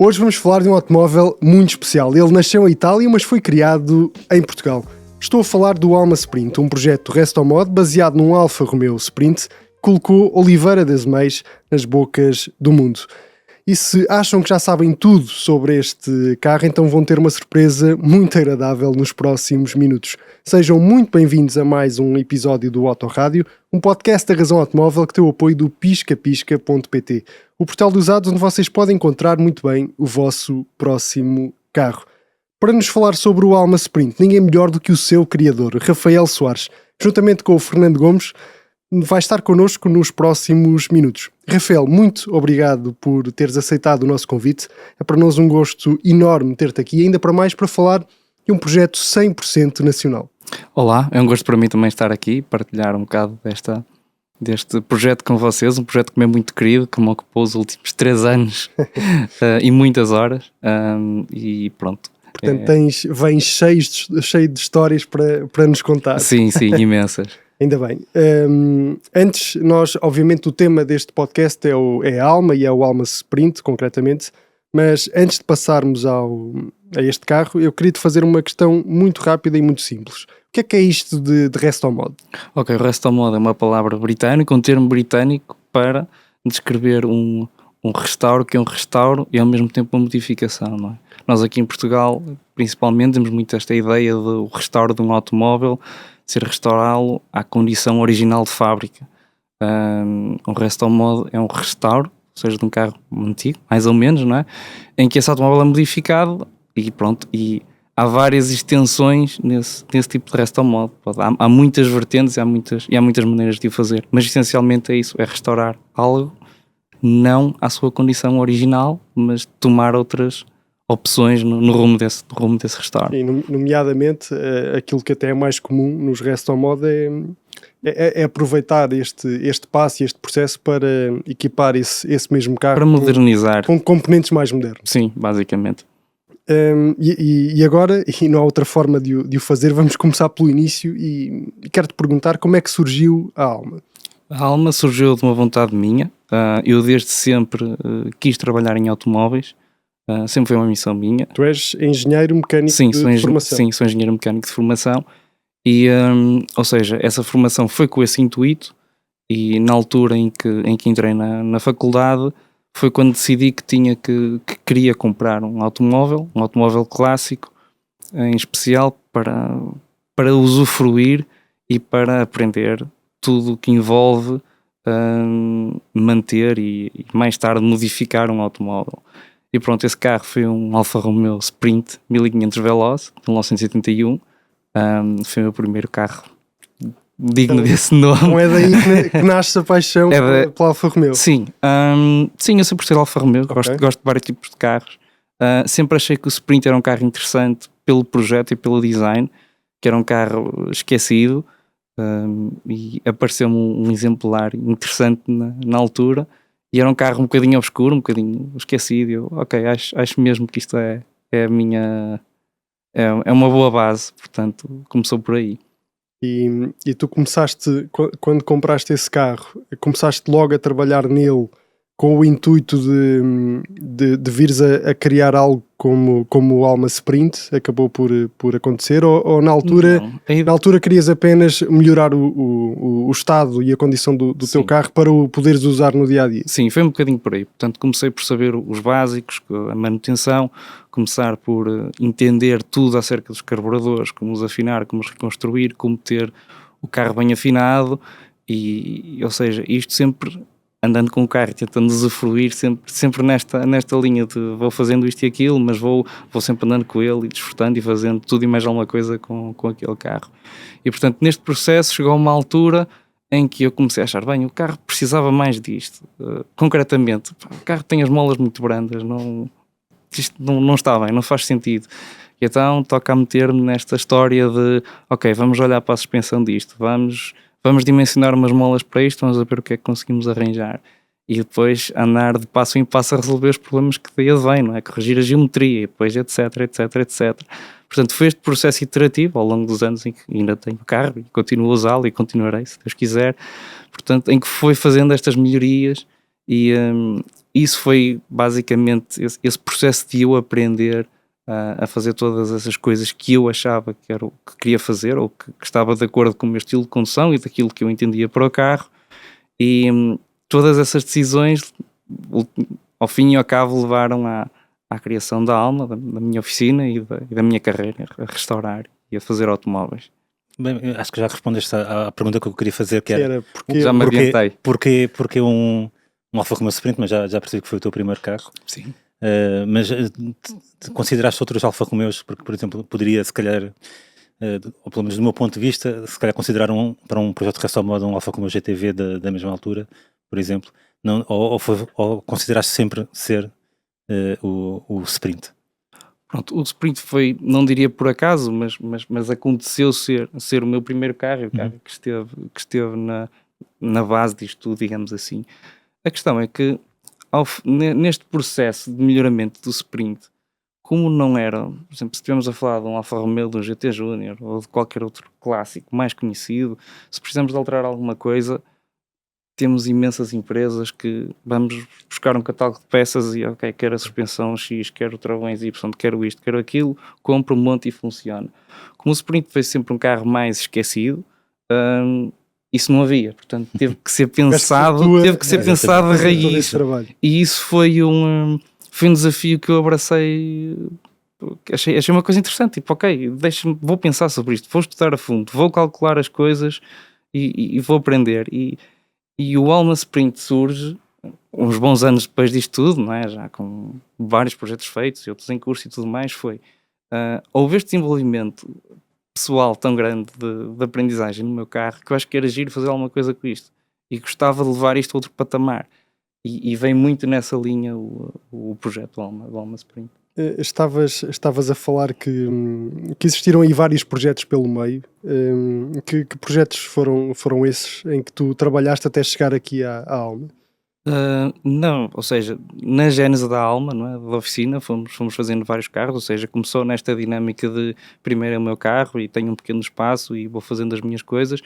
Hoje vamos falar de um automóvel muito especial. Ele nasceu em Itália, mas foi criado em Portugal. Estou a falar do Alma Sprint, um projeto Restomod baseado num Alfa Romeo Sprint que colocou Oliveira das Meias nas bocas do mundo. E se acham que já sabem tudo sobre este carro, então vão ter uma surpresa muito agradável nos próximos minutos. Sejam muito bem-vindos a mais um episódio do Autorádio, um podcast da Razão Automóvel que tem o apoio do piscapisca.pt, o portal de usados onde vocês podem encontrar muito bem o vosso próximo carro. Para nos falar sobre o Alma Sprint, ninguém melhor do que o seu criador, Rafael Soares, juntamente com o Fernando Gomes, vai estar connosco nos próximos minutos. Rafael, muito obrigado por teres aceitado o nosso convite. É para nós um gosto enorme ter-te aqui, ainda para mais para falar de um projeto 100% nacional. Olá, é um gosto para mim também estar aqui e partilhar um bocado deste projeto com vocês, um projeto que me é muito querido, que me ocupou os últimos 3 anos e muitas horas, e pronto. Portanto, vens cheio de histórias para nos contar. Sim, imensas. Ainda bem. Antes, obviamente, o tema deste podcast é a Alma e é o Alma Sprint, concretamente, mas antes de passarmos a este carro, eu queria te fazer uma questão muito rápida e muito simples. O que é isto de Restomod? Ok, o Restomod é uma palavra britânica, um termo britânico para descrever um restauro, que é um restauro e ao mesmo tempo uma modificação, não é? Nós aqui em Portugal, principalmente, temos muito esta ideia do restauro de um automóvel ser restaurá-lo à condição original de fábrica. Um Restomod é um restauro, ou seja, de um carro antigo, mais ou menos, não é? Em que esse automóvel é modificado e pronto, e há várias extensões nesse tipo de Restomod. Há muitas vertentes e há muitas maneiras de o fazer, mas essencialmente é isso, é restaurar algo não à sua condição original, mas tomar outras opções no rumo desse restauro. E nomeadamente, aquilo que até é mais comum nos Restomod é aproveitar este passo e este processo para equipar esse mesmo carro. Para modernizar. Com componentes mais modernos. Sim, basicamente. E agora, e não há outra forma de o fazer, vamos começar pelo início e quero-te perguntar como é que surgiu a Alma. A Alma surgiu de uma vontade minha. Eu desde sempre quis trabalhar em automóveis. Sempre foi uma missão minha. Tu és engenheiro mecânico de formação. Sim, sou engenheiro mecânico de formação e, ou seja, essa formação foi com esse intuito e na altura em que entrei na faculdade foi quando decidi que queria comprar um automóvel clássico, em especial para usufruir e para aprender tudo o que envolve manter e mais tarde modificar um automóvel. E pronto, esse carro foi um Alfa Romeo Sprint 1500 Veloz, de 1981. Foi o meu primeiro carro digno desse nome. Não é daí que nasce a paixão pela Alfa Romeo? Sim, eu sempre gostei de Alfa Romeo, okay. Gosto de vários tipos de carros. Sempre achei que o Sprint era um carro interessante pelo projeto e pelo design, que era um carro esquecido, e apareceu-me um exemplar interessante na altura. E era um carro um bocadinho obscuro, um bocadinho esquecido. Eu, acho mesmo que isto é a minha... É uma boa base, portanto, começou por aí. E tu começaste, quando compraste esse carro, começaste logo a trabalhar nele com o intuito de vires a criar algo como o Alma Sprint, acabou por acontecer, ou na altura querias apenas melhorar o estado e a condição do teu carro para o poderes usar no dia-a-dia? Sim, foi um bocadinho por aí. Portanto, comecei por saber os básicos, a manutenção, começar por entender tudo acerca dos carburadores, como os afinar, como os reconstruir, como ter o carro bem afinado, ou seja, isto sempre... andando com o carro, tentando usufruir sempre nesta linha de vou fazendo isto e aquilo, mas vou sempre andando com ele e desfrutando e fazendo tudo e mais alguma coisa com aquele carro. E portanto neste processo chegou uma altura em que eu comecei a achar, bem, o carro precisava mais disto. Concretamente, o carro tem as molas muito brandas, isto não está bem, não faz sentido. E então toca a meter-me nesta história de, ok, vamos olhar para a suspensão disto, vamos dimensionar umas molas para isto, vamos ver o que é que conseguimos arranjar. E depois andar de passo em passo a resolver os problemas que daí vem, não é? Corrigir a geometria, depois etc. Portanto, foi este processo iterativo ao longo dos anos em que ainda tenho o carro e continuo a usá-lo e continuarei, se Deus quiser. Portanto, em que foi fazendo estas melhorias e isso foi basicamente esse processo de eu aprender a fazer todas essas coisas que eu achava que era o que queria fazer, ou que estava de acordo com o meu estilo de condução e daquilo que eu entendia para o carro. E todas essas decisões, ao fim e ao cabo, levaram à criação da Alma, da minha oficina e da minha carreira, a restaurar e a fazer automóveis. Bem, acho que já respondeste à pergunta que eu queria fazer, que era já me adiantei. Porquê um Alfa Romeo Sprint, mas já percebi que foi o teu primeiro carro. Sim. Mas consideraste outros Alfa Romeos, porque, por exemplo, poderia, se calhar, ou pelo menos do meu ponto de vista, se calhar considerar para um projeto de Resto Modo um Alfa Romeo GTV da mesma altura, por exemplo, não, ou consideraste sempre ser o Sprint? Pronto, o Sprint foi, não diria por acaso, mas aconteceu ser o meu primeiro carro, o carro que esteve na base disto tudo, digamos assim. A questão é que neste processo de melhoramento do Sprint, como não era, por exemplo, se estivermos a falar de um Alfa Romeo, de um GT Júnior ou de qualquer outro clássico mais conhecido, se precisamos de alterar alguma coisa, temos imensas empresas que vamos buscar um catálogo de peças e ok, quero a suspensão X, quero travões Y, quero isto, quero aquilo, compro um monte e funciona. Como o Sprint foi sempre um carro mais esquecido, isso não havia, portanto teve que ser pensado, de raiz. E isso foi um desafio que eu abracei. Achei uma coisa interessante, tipo, ok, vou pensar sobre isto, vou estudar a fundo, vou calcular as coisas e vou aprender. E o Alma Sprint surge uns bons anos depois disto tudo, não é? Já com vários projetos feitos e outros em curso e tudo mais, houve este desenvolvimento pessoal tão grande de aprendizagem no meu carro que eu acho que era giro fazer alguma coisa com isto e gostava de levar isto a outro patamar e vem muito nessa linha o projeto do Alma Sprint. Estavas a falar que existiram aí vários projetos pelo meio. Que projetos foram esses em que tu trabalhaste até chegar aqui à Alma? Não, ou seja, na gênese da Alma, não é, da oficina, fomos fazendo vários carros, ou seja, começou nesta dinâmica de primeiro é o meu carro e tenho um pequeno espaço e vou fazendo as minhas coisas,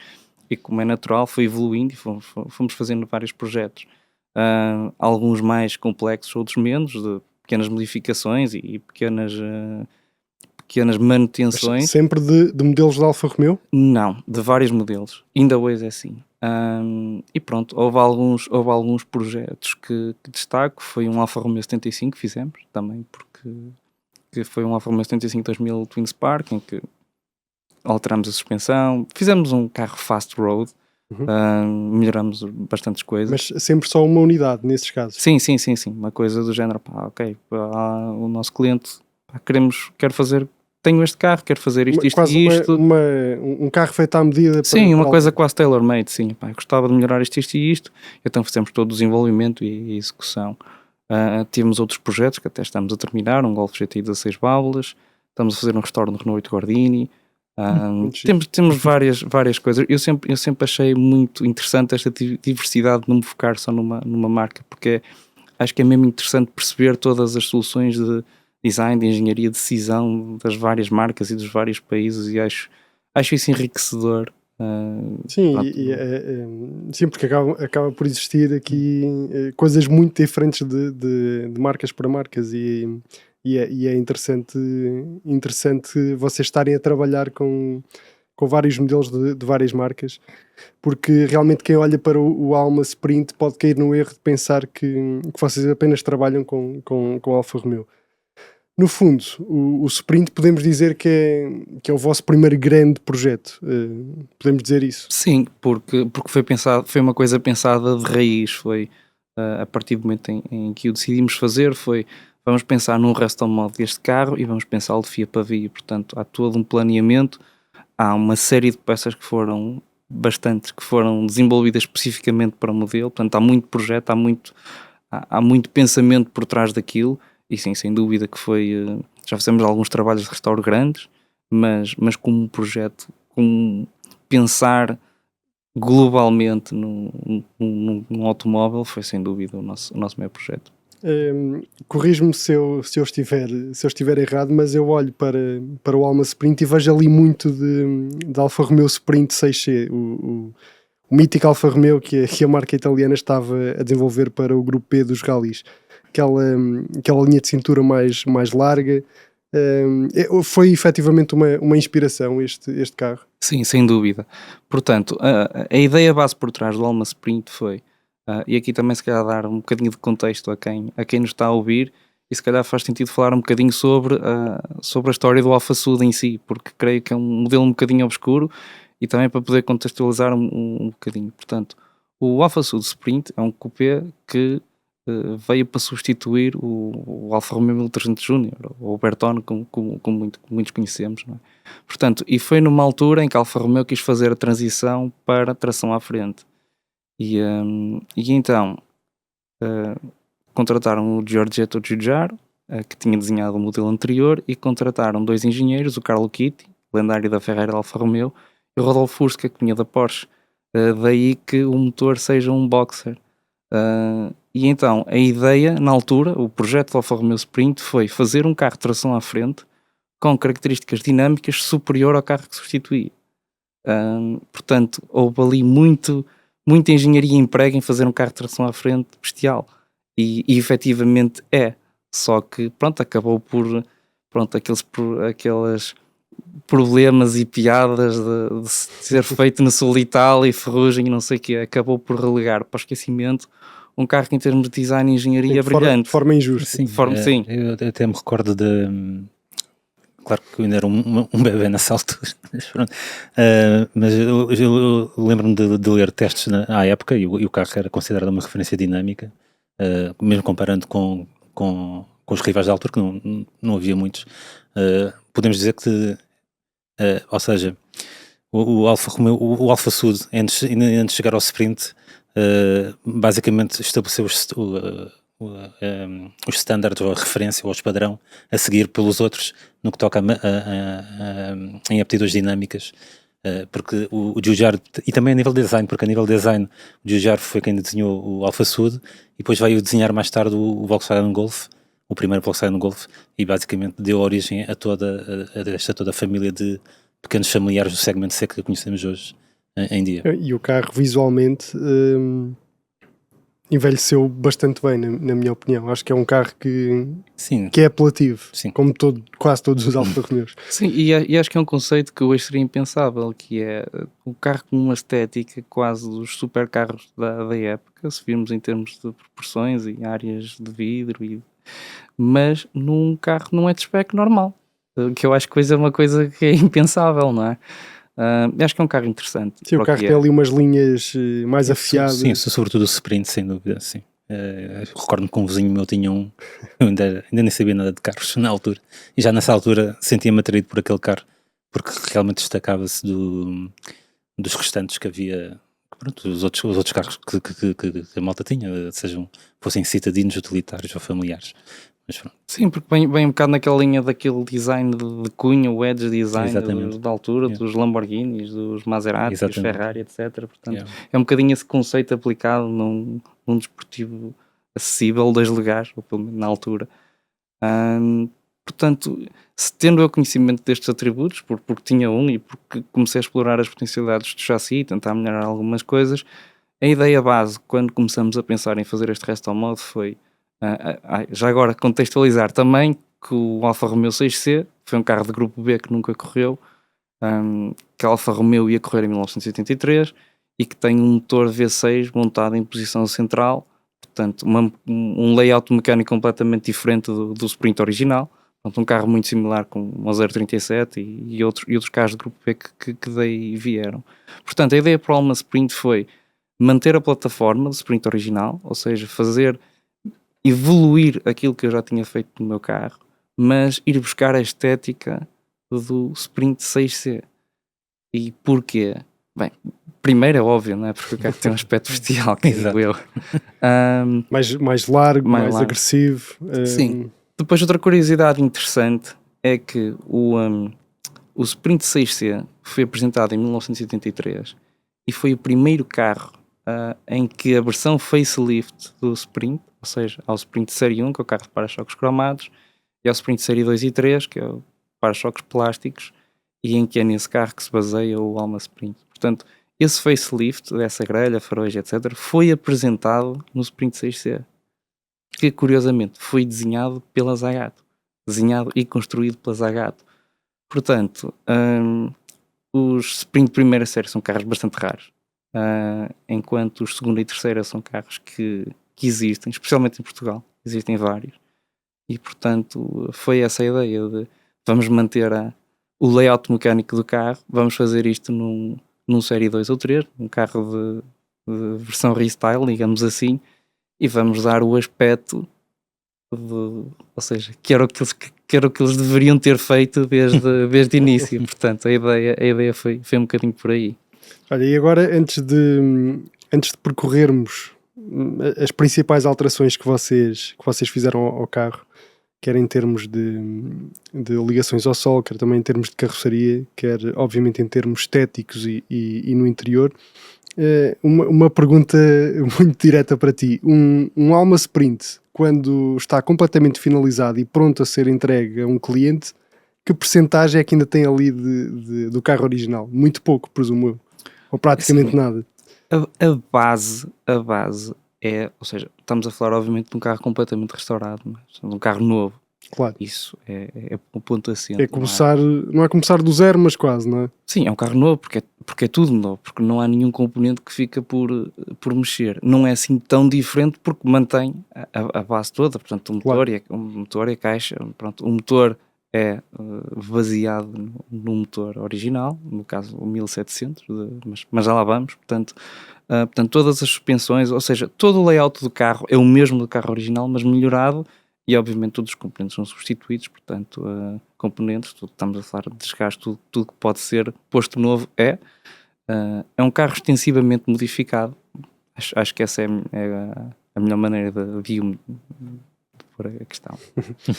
e como é natural foi evoluindo e fomos fazendo vários projetos, alguns mais complexos, outros menos, de pequenas modificações e pequenas manutenções. Mas sempre de modelos de Alfa Romeo? Não, de vários modelos, ainda hoje é assim. E pronto, houve alguns projetos que destaco. Foi um Alfa Romeo 75 que fizemos também, porque foi um Alfa Romeo 75 2000 Twin Spark, em que alteramos a suspensão, fizemos um carro fast road, melhoramos bastantes coisas. Mas sempre só uma unidade nesses casos? Sim, uma coisa do género, o nosso cliente, quero fazer, tenho este carro, quero fazer isto e isto. Um carro feito à medida. Sim, uma coisa quase tailor-made, sim. Gostava de melhorar isto e isto, então fizemos todo o desenvolvimento e execução. Temos outros projetos que até estamos a terminar, um Golf GTI 16 válvulas, estamos a fazer um restauro no Renault 8 Gordini. Temos várias coisas. Eu sempre achei muito interessante esta diversidade de não me focar só numa marca, porque acho que é mesmo interessante perceber todas as soluções de design, de engenharia, de decisão das várias marcas e dos vários países, e acho isso enriquecedor. Sim, porque acaba por existir aqui coisas muito diferentes de marcas para marcas, e é interessante vocês estarem a trabalhar com vários modelos de várias marcas, porque realmente quem olha para o Alma Sprint pode cair no erro de pensar que vocês apenas trabalham com Alfa Romeo. No fundo, o Sprint podemos dizer que é o vosso primeiro grande projeto. Podemos dizer isso? Sim, porque foi uma coisa pensada de raiz. Foi a partir do momento em que o decidimos fazer, vamos pensar num resto modo deste carro e vamos pensá-lo de fio para via. Portanto, há todo um planeamento, há uma série de peças que foram desenvolvidas especificamente para o modelo. Portanto, há muito projeto, há muito pensamento por trás daquilo. E sim, sem dúvida que já fizemos alguns trabalhos de restauro grandes, mas como projeto, como pensar globalmente num automóvel, foi sem dúvida o nosso maior projeto. Corrijo-me se eu estiver errado, mas eu olho para o Alma Sprint e vejo ali muito de Alfa Romeo Sprint 6C, o o mítico Alfa Romeo que a marca italiana estava a desenvolver para o grupo P dos rallies. Aquela linha de cintura mais larga, foi efetivamente uma inspiração este carro. Sim, sem dúvida. Portanto, a ideia base por trás do Alma Sprint foi, e aqui também se calhar dar um bocadinho de contexto a quem nos está a ouvir, e se calhar faz sentido falar um bocadinho sobre a história do Alfa Sud em si, porque creio que é um modelo um bocadinho obscuro, e também para poder contextualizar um bocadinho. Portanto, o Alfa Sud Sprint é um coupé que veio para substituir o Alfa Romeo 1300 Júnior, ou o Bertone, como muitos conhecemos, não é? Portanto, e foi numa altura em que a Alfa Romeo quis fazer a transição para tração à frente. E então contrataram o Giorgetto Giugiaro, que tinha desenhado o modelo anterior, e contrataram 2 engenheiros, o Carlo Chitti, lendário da Ferrari e Alfa Romeo, e o Rodolfo Fusca, que vinha da Porsche. Daí que o motor seja um boxer. E então, a ideia, na altura, o projeto do Alfa Romeo Sprint foi fazer um carro de tração à frente com características dinâmicas superior ao carro que substituía. Portanto, houve ali muita engenharia emprega em fazer um carro de tração à frente bestial. E efetivamente é. Só que, pronto, acabou por aqueles problemas e piadas de ser feito no solital e ferrugem e não sei o que, acabou por relegar para o esquecimento um carro que em termos de design e engenharia brilhante. De forma injusta. Sim, sim. Eu até me recordo claro que eu ainda era um bebê nessa altura, mas eu lembro-me de ler testes à época, e o carro era considerado uma referência dinâmica, mesmo comparando com os rivais da altura, que não havia muitos. Podemos dizer que, ou seja, o Alfa Romeo, o Alfa Sud, antes de chegar ao sprint, basicamente estabeleceu os standards, ou a referência, ou o padrão a seguir pelos outros no que toca em aptidões dinâmicas, porque o Giugiaro, e também a nível de design, porque a nível de design o Giugiaro foi quem desenhou o Alfa Sud, e depois veio desenhar mais tarde o Volkswagen Golf, o primeiro Volkswagen Golf, e basicamente deu origem a toda a família de pequenos familiares do segmento C que conhecemos hoje em dia. E o carro visualmente envelheceu bastante bem, na minha opinião. Acho que é um carro que é apelativo, sim, como quase todos os Alfa Romeos. Sim, e acho que é um conceito que hoje seria impensável, que é o carro com uma estética quase dos supercarros da época, se virmos em termos de proporções e áreas de vidro, mas num carro não é de spec normal, que eu acho que é uma coisa que é impensável, não é? Acho que é um carro interessante. Sim, o carro tem ali umas linhas mais afiadas. Sim, sobretudo o Sprint, sem dúvida, sim. Recordo-me que um vizinho meu tinha um, eu ainda nem sabia nada de carros na altura, e já nessa altura sentia-me atraído por aquele carro, porque realmente destacava-se dos restantes que havia, pronto, os outros carros que a malta tinha, fossem citadinos, utilitários ou familiares. Sim, porque vem um bocado naquela linha daquele design de cunho, o edge design da altura, dos Lamborghinis, dos Maserati, dos Ferrari, etc. Portanto, é um bocadinho esse conceito aplicado num desportivo acessível, deslegar, ou pelo menos na altura. Portanto, tendo eu conhecimento destes atributos, porque tinha e porque comecei a explorar as potencialidades do chassi e tentar melhorar algumas coisas, a ideia base, quando começamos a pensar em fazer este resto ao modo, foi já agora contextualizar também que o Alfa Romeo 6C foi um carro de grupo B que nunca correu, que a Alfa Romeo ia correr em 1983 e que tem um motor V6 montado em posição central, portanto um layout mecânico completamente diferente do Sprint original, portanto, um carro muito similar com o 037 e outros carros de grupo B que daí vieram. Portanto, a ideia para o Alma Sprint foi manter a plataforma do Sprint original, ou seja, evoluir aquilo que eu já tinha feito no meu carro, mas ir buscar a estética do Sprint 6C. E porquê? Bem, primeiro é óbvio, não é? Porque o carro tem um aspecto bestial, que digo eu. Mais largo, mais agressivo. Sim. Depois, outra curiosidade interessante é que o Sprint 6C foi apresentado em 1983 e foi o primeiro carro em que a versão facelift do Sprint, ou seja, ao Sprint Série 1, que é o carro de para-choques cromados, e ao Sprint Série 2 e 3, que é o para-choques plásticos, e em que é nesse carro que se baseia o Alma Sprint. Portanto, esse facelift, dessa grelha, faróis, etc., foi apresentado no Sprint 6C, que curiosamente foi desenhado pela Zagato, desenhado e construído pela Zagato. Portanto, os Sprint primeira série são carros bastante raros, enquanto os segunda e terceira são carros que existem, especialmente em Portugal, existem vários, e portanto foi essa a ideia de vamos manter o layout mecânico do carro, vamos fazer isto num série 2 ou 3, um carro de versão restyle, digamos assim, e vamos dar o aspecto ou seja, que era o que eles deveriam ter feito desde o início. Portanto, a ideia foi um bocadinho por aí. Olha, e agora, antes de percorrermos as principais alterações que vocês fizeram ao carro, quer em termos de ligações ao sol, quer também em termos de carroceria, quer obviamente em termos estéticos e no interior, uma pergunta muito direta para ti. Um Alma Sprint, quando está completamente finalizado e pronto a ser entregue a um cliente, que percentagem é que ainda tem ali do carro original? Muito pouco, presumo eu. Ou praticamente assim, nada. A base é, ou seja, estamos a falar obviamente de um carro completamente restaurado, de um carro novo. Claro. Isso é um ponto assente. É começar, não é começar do zero, mas quase, não é? Sim, é um carro novo, porque é tudo novo, porque não há nenhum componente que fica por mexer. Não é assim tão diferente porque mantém a base toda, portanto o motor e a caixa, pronto, o motor é baseado no motor original, no caso o 1700, mas já lá vamos, portanto todas as suspensões, ou seja, todo o layout do carro é o mesmo do carro original, mas melhorado. E obviamente todos os componentes são substituídos, portanto, componentes, estamos a falar de desgaste, tudo que pode ser posto novo é um carro extensivamente modificado. Acho que essa é a melhor maneira de pôr a questão.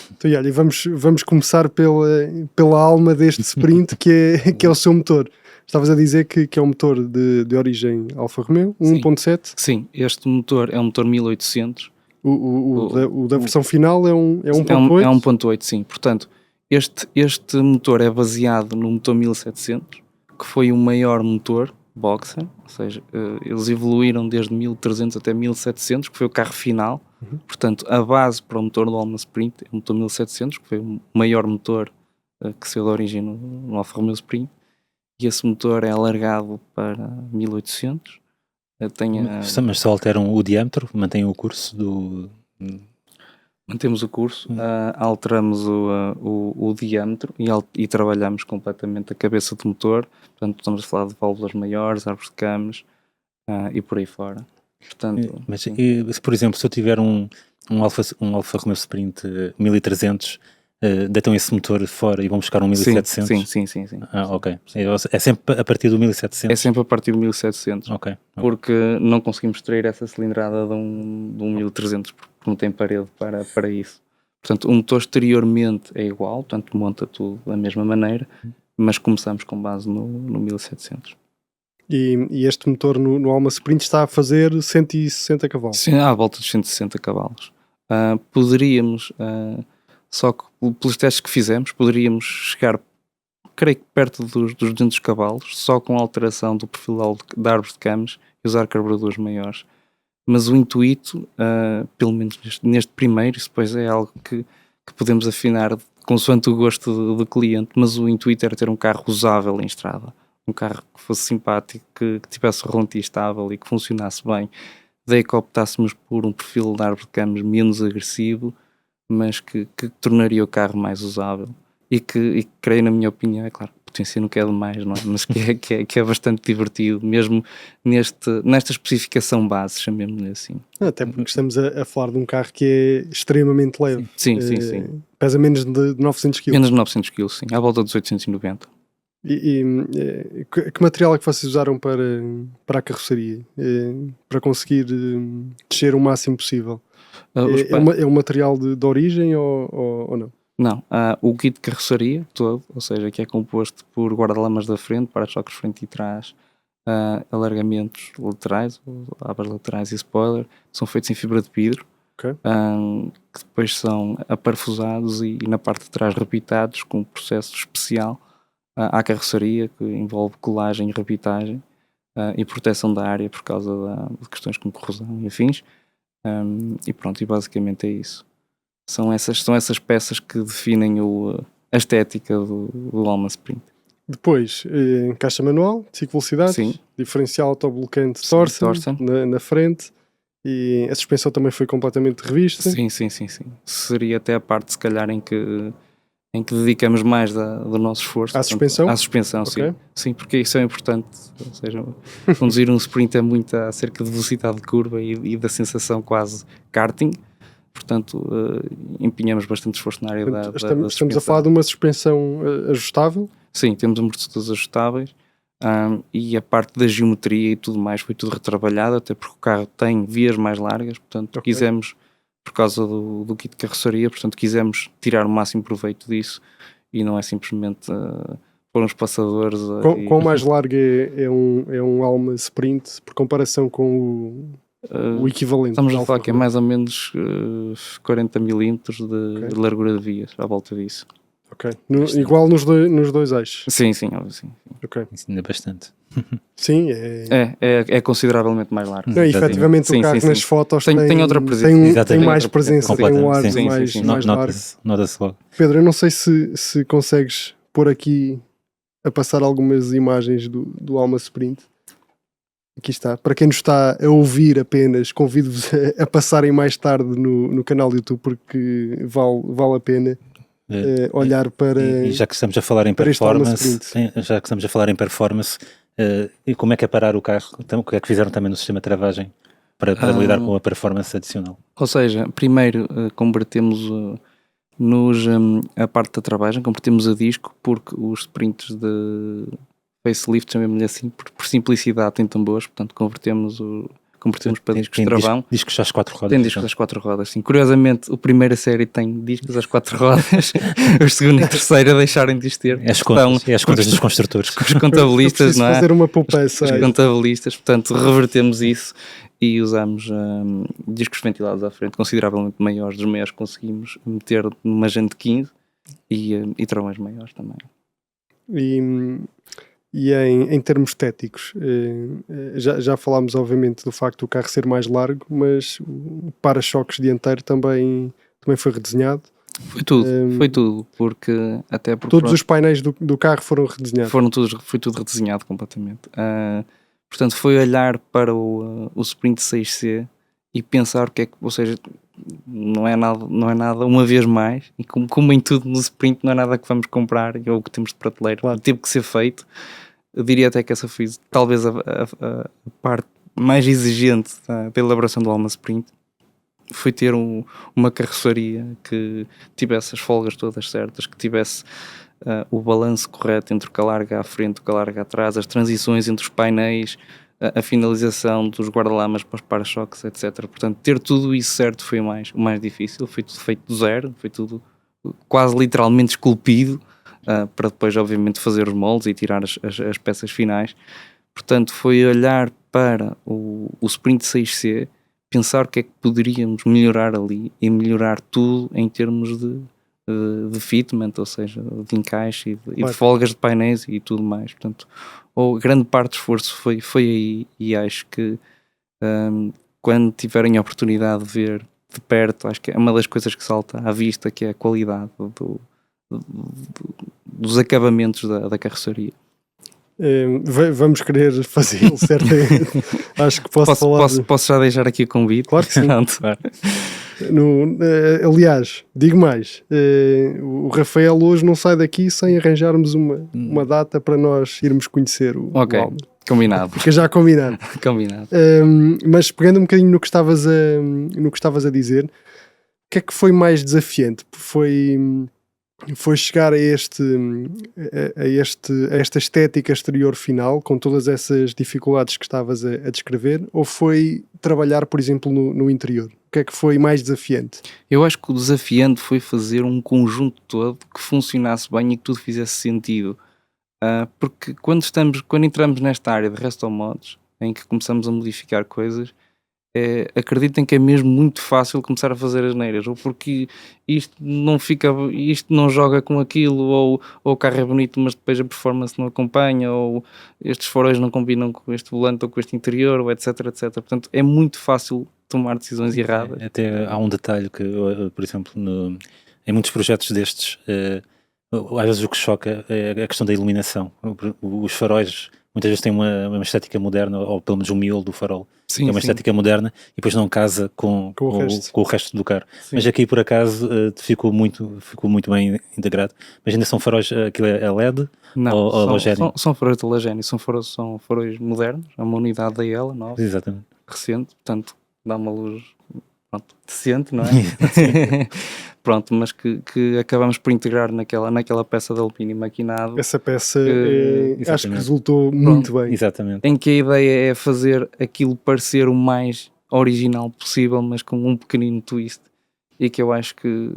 Então, olha, vamos começar pela alma deste Sprint, que é o seu motor. Estavas a dizer que é um motor de origem Alfa Romeo, 1.7? Sim, este motor é um motor 1800. O da versão final é 1.8? É 1.8, sim. Portanto, este motor é baseado no motor 1700, que foi o maior motor boxer, ou seja, eles evoluíram desde 1300 até 1700, que foi o carro final. Portanto, a base para o motor do Alma Sprint é o motor 1700, que foi o maior motor que saiu da origem no Alfa Romeo Sprint, e esse motor é alargado para 1800. Mas só alteram o diâmetro, mantêm o curso do... Mantemos o curso, alteramos o diâmetro e trabalhamos completamente a cabeça do motor. Portanto, estamos a falar de válvulas maiores, árvores de camas e por aí fora. Portanto, mas, por exemplo, se eu tiver um Alfa Romeo Sprint 1300, deitam esse motor fora e vão buscar um 1700? Sim. Ok. É sempre a partir do 1700? É sempre a partir do 1700. Ok. Porque não conseguimos extrair essa cilindrada de um 1300, porque não tem parede para isso. Portanto, o motor exteriormente é igual, portanto monta tudo da mesma maneira, mas começamos com base no 1700. E este motor no Alma Sprint está a fazer 160 cavalos? Sim, à volta de 160 cavalos. Poderíamos... Só que pelos testes que fizemos, poderíamos chegar, creio que perto dos 200 cavalos, só com a alteração do perfil da árvore de camas e usar carburadores maiores. Mas o intuito, pelo menos neste primeiro, isso depois é algo que podemos afinar consoante o gosto do cliente, mas o intuito era ter um carro usável em estrada. Um carro que fosse simpático, que tivesse ralentio estável e que funcionasse bem. Daí que optássemos por um perfil de árvore de camas menos agressivo, mas que tornaria o carro mais usável e que creio, na minha opinião, é claro, potência não quer demais, não é? Mas que é bastante divertido, mesmo nesta especificação base, chamemos-lhe assim. Até porque estamos a falar de um carro que é extremamente leve. Sim. Pesa menos de 900 kg. Menos de 900 kg, sim, à volta dos 890. Que material é que vocês usaram para a carroceria? Para conseguir descer o máximo possível? É um material de origem ou não? Não, o kit de carroceria todo, ou seja, que é composto por guarda-lamas da frente, para-choques frente e trás, alargamentos laterais, abas laterais e spoiler, são feitos em fibra de vidro, okay. Que depois são aparafusados e na parte de trás repitados com um processo especial à carroceria que envolve colagem e repitagem. e proteção da área por causa de questões como corrosão e afins. E pronto, e basicamente é isso. São essas peças que definem a estética do Alma Sprint. Depois, caixa manual, 5 velocidades, Sim. diferencial autoblocante Sim, Torsen Torsen. na frente, e a suspensão também foi completamente revista. Sim. Seria até a parte, se calhar, em que dedicamos mais do nosso esforço. À suspensão? À suspensão, Ok. sim, porque isso é importante. Ou seja, conduzir um sprint é muito acerca de velocidade de curva e da sensação quase karting. Portanto, empenhamos bastante esforço na área da Estamos suspensão. a falar de uma suspensão ajustável. Sim, temos amortecedores ajustáveis, e a parte da geometria e tudo mais foi tudo retrabalhado, até porque o carro tem vias mais largas, portanto quisemos, por causa do kit de carroceria, portanto quisemos tirar o máximo proveito disso e não é simplesmente pôr uns passadores. Quão mais largo é um Alma Sprint por comparação com o equivalente? Estamos a Alfa falar que é Romeo? mais ou menos 40 milímetros de largura de vias à volta disso. Ok. Igual nos dois eixos. Sim, óbvio, sim. Ok. Isso ainda é bastante. Sim, É consideravelmente mais largo. Não, efetivamente o carro nas fotos tem outra presença. tem Exatamente. mais presença, tem um ar Sim, mais largo. Nota-se logo. Pedro, eu não sei se consegues pôr aqui a passar algumas imagens do Alma Sprint. Aqui está. Para quem nos está a ouvir apenas, convido-vos a passarem mais tarde no canal do YouTube, porque vale a pena olhar para... E já que estamos a falar em para este Alma performance, e como é que é parar o carro? Então, o que é que fizeram também no sistema de travagem para lidar com a performance adicional? Ou seja, primeiro convertemos a parte da travagem, convertemos a disco, porque os sprints de facelift, chamemos-lhe assim, por simplicidade, tem tão boas, portanto convertemos para discos de travão. Discos às 4 rodas. Tem discos às 4 rodas, sim. Curiosamente, o primeira série tem discos às 4 rodas, o segundo e o terceiro a deixarem de os ter. É as contas dos construtores. Com os contabilistas, não é? fazer uma poupança. Os contabilistas, portanto, revertemos isso e usamos discos ventilados à frente, consideravelmente maiores, dos maiores que conseguimos meter numa Gente 15 e travões maiores também. E em termos estéticos, já falámos obviamente do facto do carro ser mais largo, mas o para-choques dianteiro também foi redesenhado. Foi tudo, porque até porque todos os painéis do carro foram redesenhados. Foi tudo redesenhado completamente. Portanto, foi olhar para o Sprint 6C e pensar o que é que, ou seja, não é nada uma vez mais, e como em tudo no Sprint não é nada que vamos comprar ou que temos de prateleira, claro. Teve que ser feito. Eu diria até que essa foi talvez a parte mais exigente da elaboração do Alma Sprint, foi ter uma carroceria que tivesse as folgas todas certas, que tivesse o balanço correto entre o que alarga à frente e o que alarga atrás, as transições entre os painéis, a finalização dos guarda-lamas para os para-choques, etc. Portanto, ter tudo isso certo foi o mais difícil. Foi tudo feito do zero, foi tudo quase literalmente esculpido, para depois, obviamente, fazer os moldes e tirar as peças finais. Portanto, foi olhar para o Sprint 6C, pensar o que é que poderíamos melhorar ali e melhorar tudo em termos de fitment, ou seja, de encaixe e de folgas de painéis e tudo mais. Portanto, grande parte do esforço foi aí, e acho que quando tiverem a oportunidade de ver de perto, acho que é uma das coisas que salta à vista, que é a qualidade dos acabamentos da carroceria. Vamos querer fazê-lo, certamente. Acho que posso já deixar aqui o convite. Claro que sim. Aliás, digo mais, o Rafael hoje não sai daqui sem arranjarmos uma data para nós irmos conhecer o álbum. Combinado. Fica já combinado. Combinado. Mas pegando um bocadinho no que estavas a dizer, o que é que foi mais desafiante? Foi chegar a esta estética exterior final, com todas essas dificuldades que estavas a descrever, ou foi trabalhar, por exemplo, no interior? O que é que foi mais desafiante? Eu acho que o desafiante foi fazer um conjunto todo que funcionasse bem e que tudo fizesse sentido. Porque quando entramos nesta área de resto mods, em que começamos a modificar coisas, acreditem que é mesmo muito fácil começar a fazer asneiras, ou porque isto não joga com aquilo, ou o carro é bonito mas depois a performance não acompanha, ou estes faróis não combinam com este volante ou com este interior, ou etc, etc. Portanto, é muito fácil tomar decisões erradas. Até há um detalhe que, por exemplo, em muitos projetos destes, às vezes o que choca é a questão da iluminação. Os faróis muitas vezes têm uma estética moderna, ou pelo menos o miolo do farol é uma estética moderna, e depois não casa com o resto do carro. Sim. Mas aqui, por acaso, ficou muito bem integrado. Mas ainda são faróis, aquilo é LED? Não, ou halogéneo? São faróis de halogéneo, são faróis modernos, é uma unidade da IELA nova, exatamente, recente, portanto dá uma luz, pronto, decente, não é? Pronto, mas que acabamos por integrar naquela peça de alumínio maquinado. Essa peça acho que resultou muito bem. Exatamente. Em que a ideia é fazer aquilo parecer o mais original possível, mas com um pequenino twist, e que eu acho que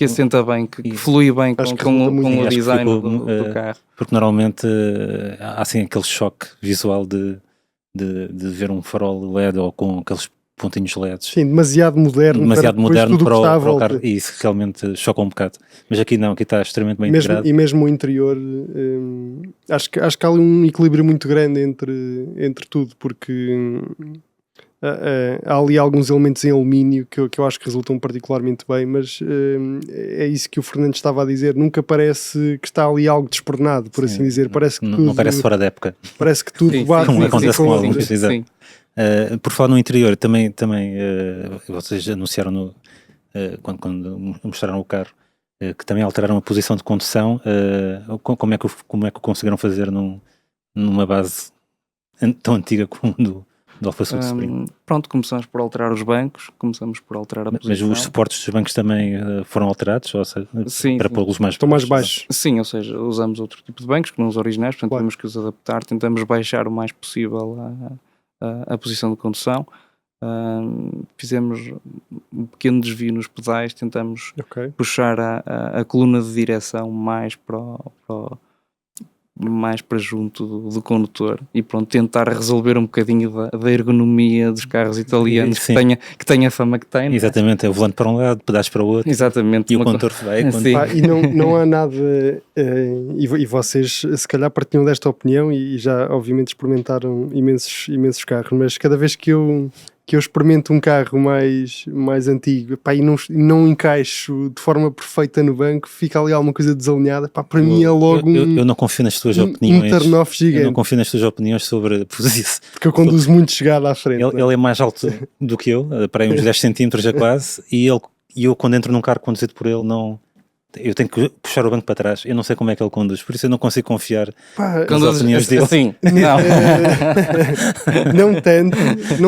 assenta bem, que flui bem com o design do carro. Porque normalmente há assim aquele choque visual de ver um farol LED ou com aqueles pontinhos LEDs. Sim, demasiado moderno para o carro, e isso realmente choca um bocado. Mas aqui não, aqui está extremamente bem integrado. E mesmo o interior, acho que há ali um equilíbrio muito grande entre tudo, porque há ali alguns elementos em alumínio que eu acho que resultam particularmente bem, mas é isso que o Fernando estava a dizer, nunca parece que está ali algo despornado, por assim dizer. Parece que não parece fora da época. Parece que tudo bate. Como acontece com alguns, exato. Por falar no interior, também vocês anunciaram quando mostraram o carro, que também alteraram a posição de condução. Como é que o conseguiram fazer numa base tão antiga como do Alfa Sud Sprint? Pronto, começamos por alterar os bancos, começamos por alterar a posição. Mas os suportes dos bancos também foram alterados? Ou seja, para pô-los mais baixos? Sim, ou seja, usamos outro tipo de bancos que não os originais, portanto temos que os adaptar, tentamos baixar o mais possível a posição de condução. Fizemos um pequeno desvio nos pedais, tentamos puxar a coluna de direção mais para junto do condutor e pronto, tentar resolver um bocadinho da ergonomia dos carros italianos que tenha a fama que tem. Exatamente, é o volante para um lado, pedais para o outro. Exatamente. E o condutor vai. E não há nada, e vocês se calhar partilham desta opinião e já obviamente experimentaram imensos carros, mas cada vez que eu experimento um carro mais antigo, e não encaixo de forma perfeita no banco, fica ali alguma coisa desalinhada, para mim é logo eu não confio nas tuas opiniões. Um turn-off gigante. Eu não confio nas tuas opiniões sobre posição. Porque eu conduzo muito chegado à frente. Ele é mais alto do que eu, para aí uns 10 centímetros já quase, e eu quando entro num carro conduzido por ele, eu tenho que puxar o banco para trás. Eu não sei como é que ele conduz, por isso eu não consigo confiar nas opiniões dele. Sim, não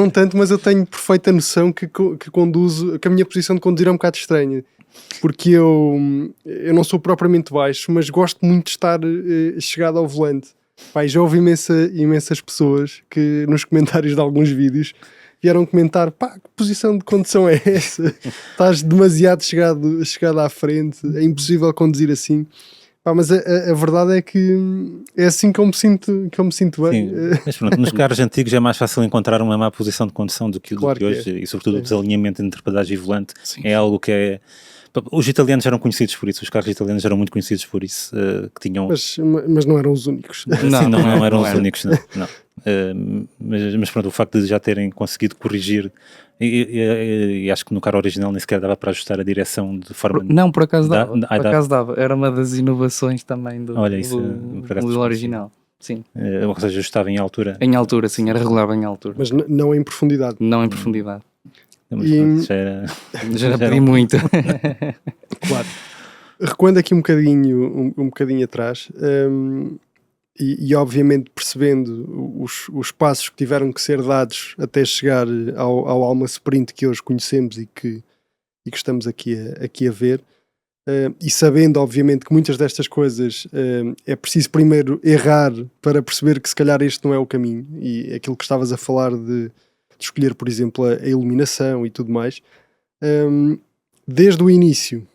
tanto, mas eu tenho perfeita noção que conduzo, que a minha posição de conduzir é um bocado estranha, porque eu não sou propriamente baixo, mas gosto muito de estar chegado ao volante. Já ouvi imensas pessoas que nos comentários de alguns vídeos vieram comentar, que posição de condução é essa? Estás demasiado chegado à frente, é impossível conduzir assim. Mas a verdade é que é assim que eu me sinto bem. Sim, mas pronto, nos carros antigos é mais fácil encontrar uma má posição de condução do que hoje, e sobretudo o desalinhamento entre pedagem e volante. Sim. É algo que é... Os italianos eram conhecidos por isso, os carros italianos eram muito conhecidos por isso, que tinham... Mas não eram os únicos. Não eram os únicos, não. Mas pronto, o facto de já terem conseguido corrigir, e acho que no carro original nem sequer dava para ajustar a direção de forma... Não, por acaso dava. Era uma das inovações também do original. Sim. Ou seja, ajustava em altura. Em altura, sim, era regular em altura. Mas não em profundidade. Não em profundidade. Já pedi muito. Claro. Recuando aqui um bocadinho atrás, e obviamente percebendo os passos que tiveram que ser dados até chegar ao Alma Sprint que hoje conhecemos e que estamos aqui a ver, e sabendo obviamente que muitas destas coisas é preciso primeiro errar para perceber que se calhar este não é o caminho, e aquilo que estavas a falar de escolher, por exemplo, a iluminação e tudo mais, desde o início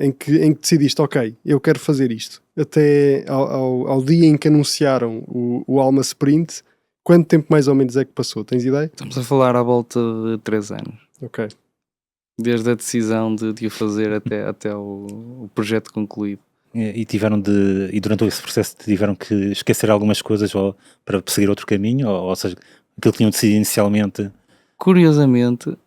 em que decidiste, ok, eu quero fazer isto, até ao dia em que anunciaram o Alma Sprint, quanto tempo mais ou menos é que passou? Tens ideia? Estamos a falar à volta de 3 anos. Ok. Desde a decisão de o fazer até o projeto concluído. E durante esse processo tiveram que esquecer algumas coisas para seguir outro caminho, ou seja, aquilo que tinham decidido inicialmente. Curiosamente,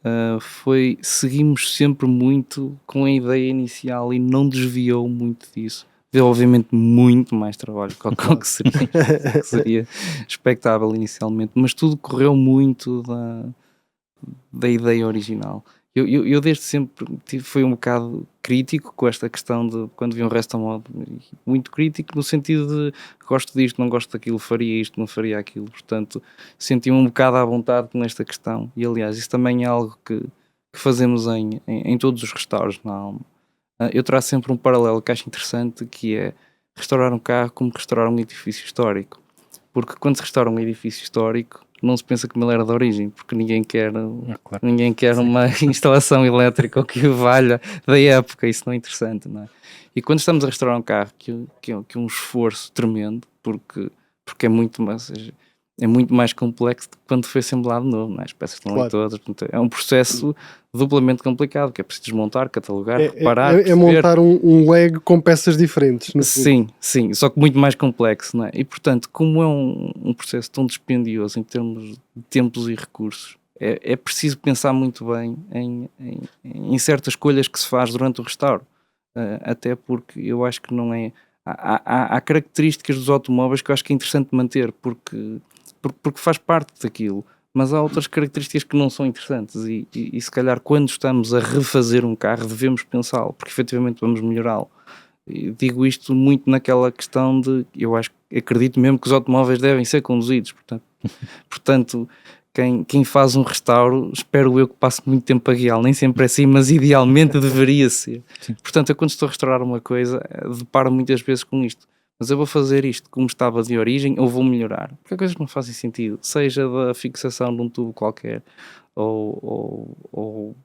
seguimos sempre muito com a ideia inicial e não desviou muito disso. Deu obviamente muito mais trabalho que seria expectável inicialmente, mas tudo correu muito da ideia original. Eu desde sempre fui um bocado crítico com esta questão de quando vi um Resto Mod, muito crítico no sentido de gosto disto, não gosto daquilo, faria isto, não faria aquilo, portanto senti-me um bocado à vontade nesta questão e aliás isso também é algo que fazemos em todos os restauros na Alma. Eu traço sempre um paralelo que acho interessante, que é restaurar um carro como restaurar um edifício histórico, porque quando se restaura um edifício histórico não se pensa como ele era de origem, porque ninguém quer uma instalação elétrica ou que o valha da época, isso não é interessante, não é? E quando estamos a restaurar um carro, que é um esforço tremendo, porque é muito mais complexo do que quando foi assemblado novo, não é? As peças estão ali todas, portanto, é um processo duplamente complicado, que é preciso desmontar, catalogar, reparar. É montar um Lego com peças diferentes. Sim, só que muito mais complexo, não é? E portanto, como é um processo tão dispendioso em termos de tempos e recursos, é preciso pensar muito bem em certas escolhas que se faz durante o restauro, até porque eu acho que não é... Há características dos automóveis que eu acho que é interessante manter, porque faz parte daquilo, mas há outras características que não são interessantes e se calhar quando estamos a refazer um carro devemos pensá-lo, porque efetivamente vamos melhorá-lo. Digo isto muito naquela questão de, acredito mesmo que os automóveis devem ser conduzidos, portanto quem faz um restauro, espero eu que passe muito tempo a guiá-lo, nem sempre é assim, mas idealmente deveria ser. Sim. Portanto, eu quando estou a restaurar uma coisa, deparo muitas vezes com isto. Mas eu vou fazer isto como estava de origem ou vou melhorar? Porque há coisas que não fazem sentido, seja da fixação de um tubo qualquer, ou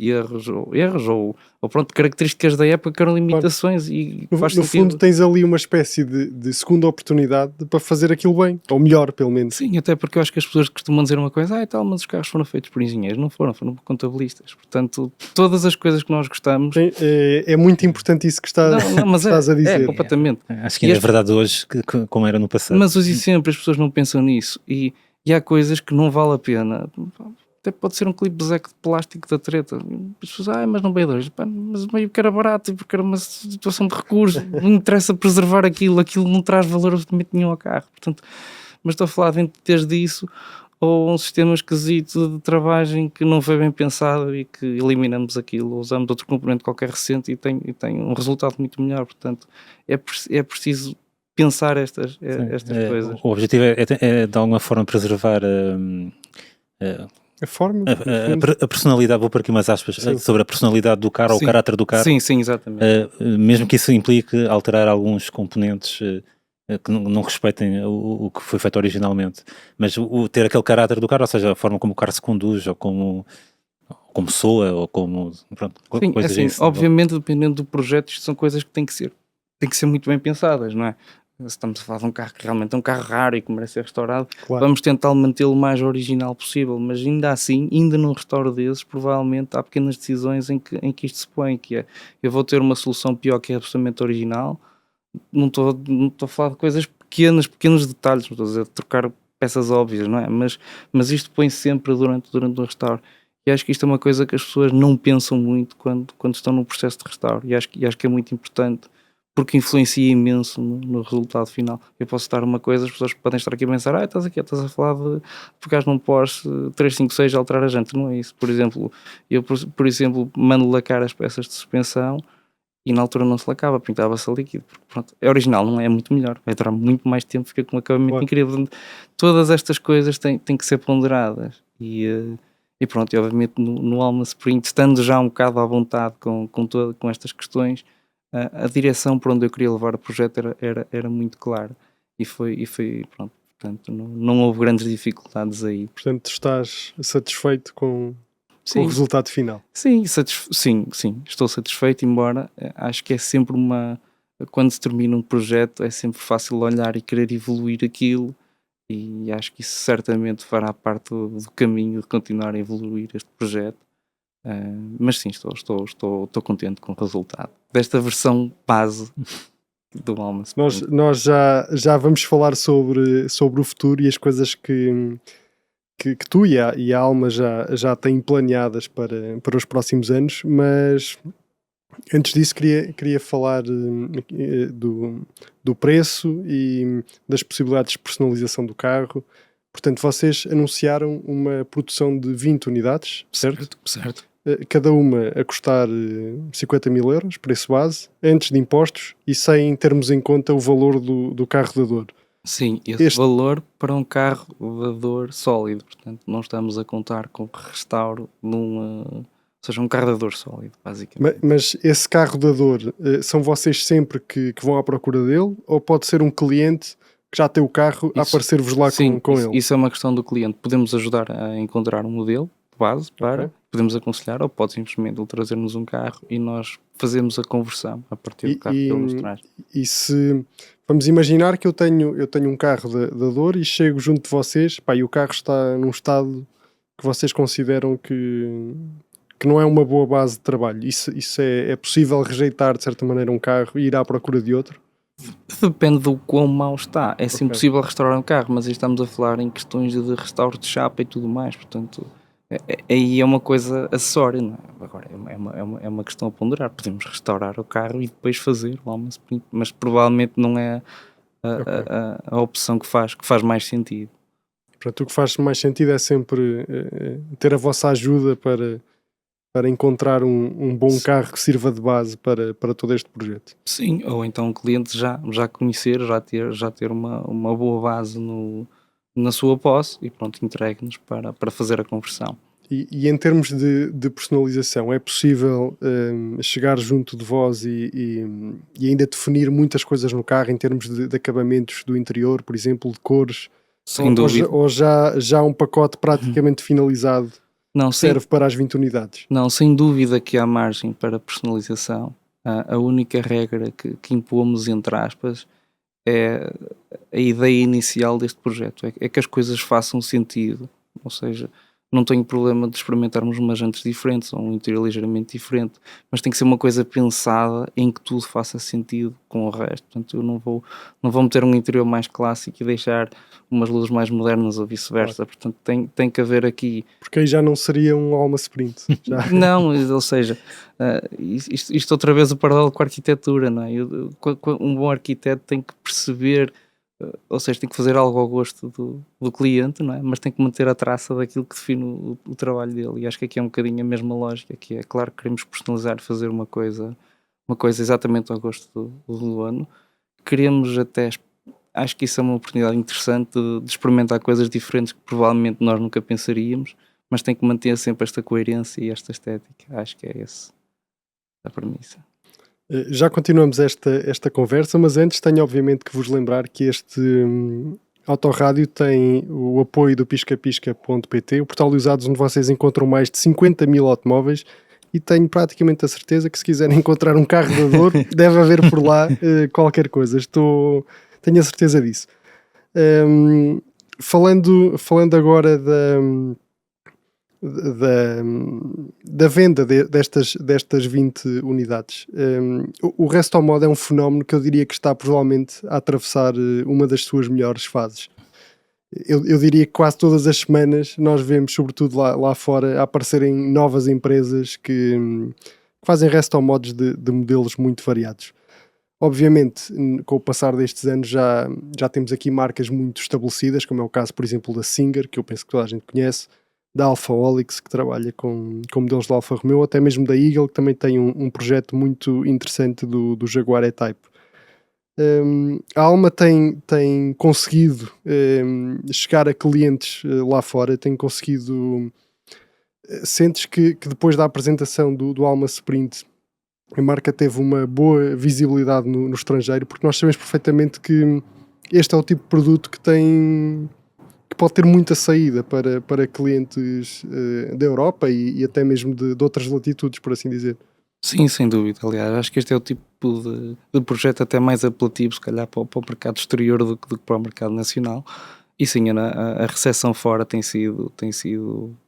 erros ou pronto, características da época que eram limitações e no fundo tens ali uma espécie de segunda oportunidade para fazer aquilo bem, ou melhor pelo menos. Sim, até porque eu acho que as pessoas costumam dizer uma coisa, mas os carros foram feitos por engenheiros, não foram por contabilistas, portanto todas as coisas que nós gostamos... É muito importante isso que estás a dizer. Completamente. Acho que ainda é verdade hoje como era no passado. Mas hoje e sempre as pessoas não pensam nisso e há coisas que não vale a pena... Até pode ser um clipe de Zeco de plástico da treta. As pessoas, mas não veio dois. Mas meio que era barato, porque era uma situação de recurso. Não interessa preservar aquilo não traz valor absolutamente nenhum ao carro. Portanto, mas estou a falar de teres disso ou um sistema esquisito de travagem que não foi bem pensado e que eliminamos aquilo, ou usamos outro componente qualquer recente e tem um resultado muito melhor. Portanto, é preciso pensar estas coisas. O objetivo é de alguma forma preservar a personalidade, vou pôr aqui umas aspas, sobre a personalidade do carro ou o caráter do carro. Sim, exatamente. Mesmo que isso implique alterar alguns componentes que não respeitem o que foi feito originalmente. Mas ter aquele caráter do carro, ou seja, a forma como o carro se conduz, ou como soa, ou como... Pronto, sim, coisas assim, assim. Obviamente, dependendo do projeto, isto são coisas que têm que ser muito bem pensadas, não é? Se estamos a falar de um carro que realmente é um carro raro e que merece ser restaurado, claro, vamos tentar mantê-lo o mais original possível, mas ainda assim, ainda num restauro desses, provavelmente há pequenas decisões em que isto se põe, que é, eu vou ter uma solução pior que é absolutamente original, não estou a falar de coisas pequenos detalhes, não estou a dizer de trocar peças óbvias, não é? Mas isto põe sempre durante o restauro. E acho que isto é uma coisa que as pessoas não pensam muito quando estão no processo de restauro, e acho que é muito importante, porque influencia imenso no resultado final. Eu posso dar uma coisa, as pessoas podem estar aqui a pensar, estás a falar de pegares num Porsche 356 e alterar a janta, não é isso. Por exemplo, eu mando lacar as peças de suspensão e na altura não se lacava, pintava-se a líquido, porque pronto, é original, não é muito melhor, vai durar muito mais tempo, fica com um acabamento incrível. Portanto, todas estas coisas têm que ser ponderadas e pronto, e obviamente no Alma Sprint, estando já um bocado à vontade com estas questões, a direção para onde eu queria levar o projeto era muito clara e foi pronto, portanto não houve grandes dificuldades aí. Portanto, estás satisfeito com o resultado final? Sim, estou satisfeito, embora acho que é sempre quando se termina um projeto é sempre fácil olhar e querer evoluir aquilo e acho que isso certamente fará parte do caminho de continuar a evoluir este projeto. Mas sim, estou contente com o resultado desta versão base do Alma Sprint. Nós já vamos falar sobre o futuro e as coisas que tu e a Alma já têm planeadas para os próximos anos, mas antes disso queria falar do preço e das possibilidades de personalização do carro. Portanto, vocês anunciaram uma produção de 20 unidades, certo? Certo. Cada uma a custar 50 mil euros, preço base, antes de impostos e sem termos em conta o valor do carro da dor. Sim, esse valor para um carro da dor sólido, portanto não estamos a contar com restauro ou seja, um carro da dor sólido, basicamente. Mas esse carro da dor, são vocês sempre que vão à procura dele, ou pode ser um cliente que já tem o carro a aparecer-vos lá com ele? Isso é uma questão do cliente. Podemos ajudar a encontrar um modelo de base podemos aconselhar, ou pode simplesmente ele trazer-nos um carro e nós fazemos a conversão a partir do carro que ele nos traz. E se vamos imaginar que eu tenho um carro da dor e chego junto de vocês, e o carro está num estado que vocês consideram que não é uma boa base de trabalho. Isso é possível rejeitar de certa maneira um carro e ir à procura de outro? Depende do quão mau está. É sim possível restaurar um carro, mas aí estamos a falar em questões de restauro de chapa e tudo mais, portanto aí é uma coisa acessória, não é? Agora é uma questão a ponderar. Podemos restaurar o carro e depois fazer o Alma Sprint, mas provavelmente não é a opção que faz mais sentido. Portanto, o que faz mais sentido é sempre ter a vossa ajuda para encontrar um bom carro que sirva de base para todo este projeto. Sim, ou então o cliente já conhecer, já ter uma boa base na sua posse e pronto, entregue-nos para fazer a conversão. E em termos de personalização, é possível chegar junto de vós e ainda definir muitas coisas no carro em termos de acabamentos do interior, por exemplo, de cores? Sem dúvida. Ou já um pacote praticamente finalizado serve para as 20 unidades? Não, sem dúvida que há margem para personalização. A única regra que impomos, entre aspas, é a ideia inicial deste projeto, é que as coisas façam sentido, ou seja, não tenho problema de experimentarmos umas jantes diferentes ou um interior ligeiramente diferente, mas tem que ser uma coisa pensada em que tudo faça sentido com o resto. Portanto, eu não vou meter um interior mais clássico e deixar umas luzes mais modernas ou vice-versa. Claro. Portanto, tem que haver aqui... Porque aí já não seria um Alma Sprint. Não, ou seja, isto outra vez o paralelo com a arquitetura, não é? Um bom arquiteto tem que perceber, ou seja, tem que fazer algo ao gosto do cliente, não é? Mas tem que manter a traça daquilo que define o trabalho dele, e acho que aqui é um bocadinho a mesma lógica, que é claro que queremos personalizar, fazer uma coisa exatamente ao gosto do dono. Queremos até, acho que isso é uma oportunidade interessante de experimentar coisas diferentes que provavelmente nós nunca pensaríamos, mas tem que manter sempre esta coerência e esta estética. Acho que é essa a premissa. Já continuamos esta conversa, mas antes tenho obviamente que vos lembrar que este Autorádio tem o apoio do piscapisca.pt, o portal de usados onde vocês encontram mais de 50 mil automóveis, e tenho praticamente a certeza que se quiserem encontrar um carro da dor, deve haver por lá qualquer coisa. Tenho a certeza disso. Falando agora da venda destas 20 unidades, o Restomod é um fenómeno que eu diria que está provavelmente a atravessar uma das suas melhores fases. Eu diria que quase todas as semanas nós vemos, sobretudo lá fora, a aparecerem novas empresas que fazem Restomods de modelos muito variados. Obviamente, com o passar destes anos já temos aqui marcas muito estabelecidas, como é o caso, por exemplo, da Singer, que eu penso que toda a gente conhece, da Alfa Olix, que trabalha com modelos da Alfa Romeo, até mesmo da Eagle, que também tem um projeto muito interessante do Jaguar E-Type. A Alma tem conseguido chegar a clientes lá fora, tem conseguido... Sentes que depois da apresentação do Alma Sprint a marca teve uma boa visibilidade no estrangeiro, porque nós sabemos perfeitamente que este é o tipo de produto que pode ter muita saída para clientes da Europa e até mesmo de outras latitudes, por assim dizer. Sim, sem dúvida. Aliás, acho que este é o tipo de projeto até mais apelativo, se calhar, para o mercado exterior do que para o mercado nacional. E sim, a recepção fora tem sido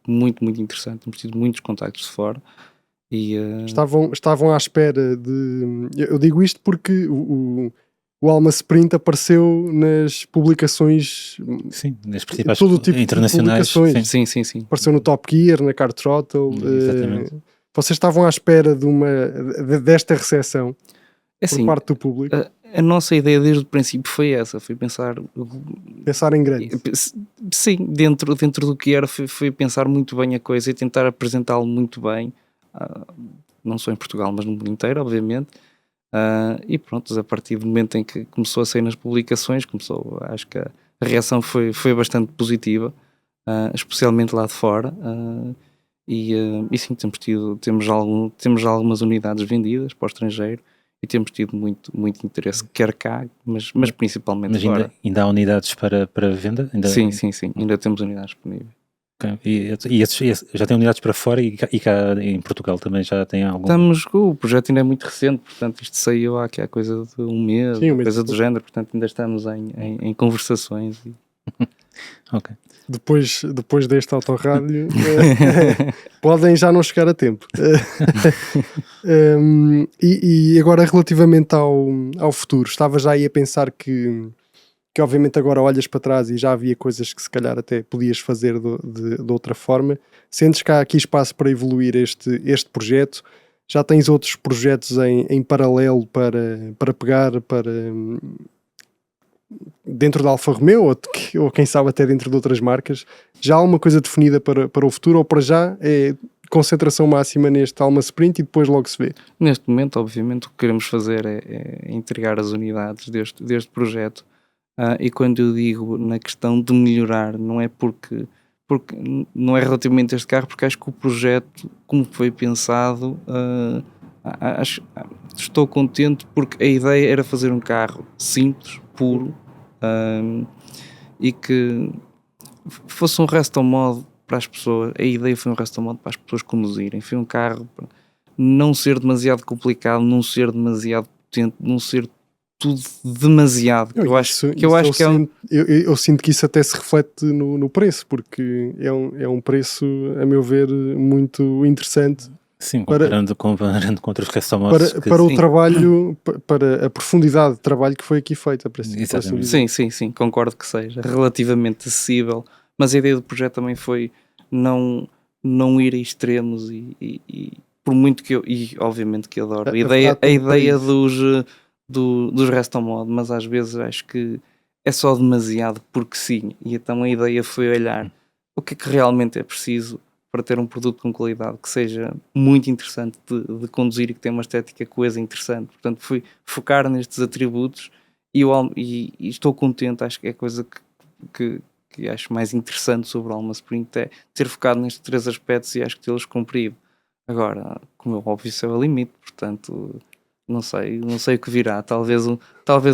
muito, muito interessante. Temos tido muitos contactos de fora. E, Estavam à espera de... Eu digo isto porque o Alma Sprint apareceu nas publicações... Sim, nas principais todo o tipo internacionais. de publicações. Sim. Apareceu no Top Gear, na Car Throttle. Exatamente. Vocês estavam à espera desta recepção assim, por parte do público? A nossa ideia desde o princípio foi essa, foi pensar Pensar em grande. Sim, dentro do que era, foi pensar muito bem a coisa e tentar apresentá-lo muito bem, não só em Portugal, mas no mundo inteiro, obviamente. E pronto, a partir do momento em que começou a sair nas publicações, acho que a reação foi bastante positiva, especialmente lá de fora. E sim, temos algumas unidades vendidas para o estrangeiro. E temos tido muito, muito interesse, quer cá, mas principalmente Mas fora. ainda há unidades para venda? Sim, ainda temos unidades disponíveis. Okay. E esses já têm unidades para fora e cá em Portugal também já tem algum? O projeto ainda é muito recente, portanto isto saiu há coisa de um mês, coisa do género, portanto ainda estamos em conversações. Ok. Depois deste autorrádio podem já não chegar a tempo. E agora relativamente ao futuro, estava já aí a pensar que obviamente agora olhas para trás e já havia coisas que se calhar até podias fazer de outra forma. Sentes que há aqui espaço para evoluir este projeto? Já tens outros projetos em paralelo para pegar dentro da Alfa Romeo ou quem sabe até dentro de outras marcas? Já há uma coisa definida para o futuro ou para já é concentração máxima neste Alma Sprint e depois logo se vê? Neste momento, obviamente, o que queremos fazer é entregar as unidades deste projeto, e quando eu digo na questão de melhorar, não é porque não é relativamente a este carro, porque acho que o projeto, como foi pensado, estou contente porque a ideia era fazer um carro simples, puro, e que fosse um resto modo para as pessoas. A ideia foi um resto modo para as pessoas conduzirem. Foi um carro para não ser demasiado complicado, não ser demasiado potente, não ser tudo demasiado. Eu sinto que isso até se reflete no preço, porque é um preço, a meu ver, muito interessante. Sim, comparando com outros restomods. Para o trabalho, para a profundidade de trabalho que foi aqui feita. Para sim, concordo que seja relativamente acessível, mas a ideia do projeto também foi não ir a extremos e por muito que obviamente que adoro a ideia dos Resto Mod, mas às vezes acho que é só demasiado porque sim, e então a ideia foi olhar o que é que realmente é preciso para ter um produto com qualidade que seja muito interessante de conduzir e que tenha uma estética coesa interessante. Portanto, fui focar nestes atributos e estou contente. Acho que é a coisa que acho mais interessante sobre o Alma Sprint é ter focado nestes 3 aspectos e acho que tê-los cumprido. Agora, como é óbvio, isso é o limite, portanto, não sei o que virá. Talvez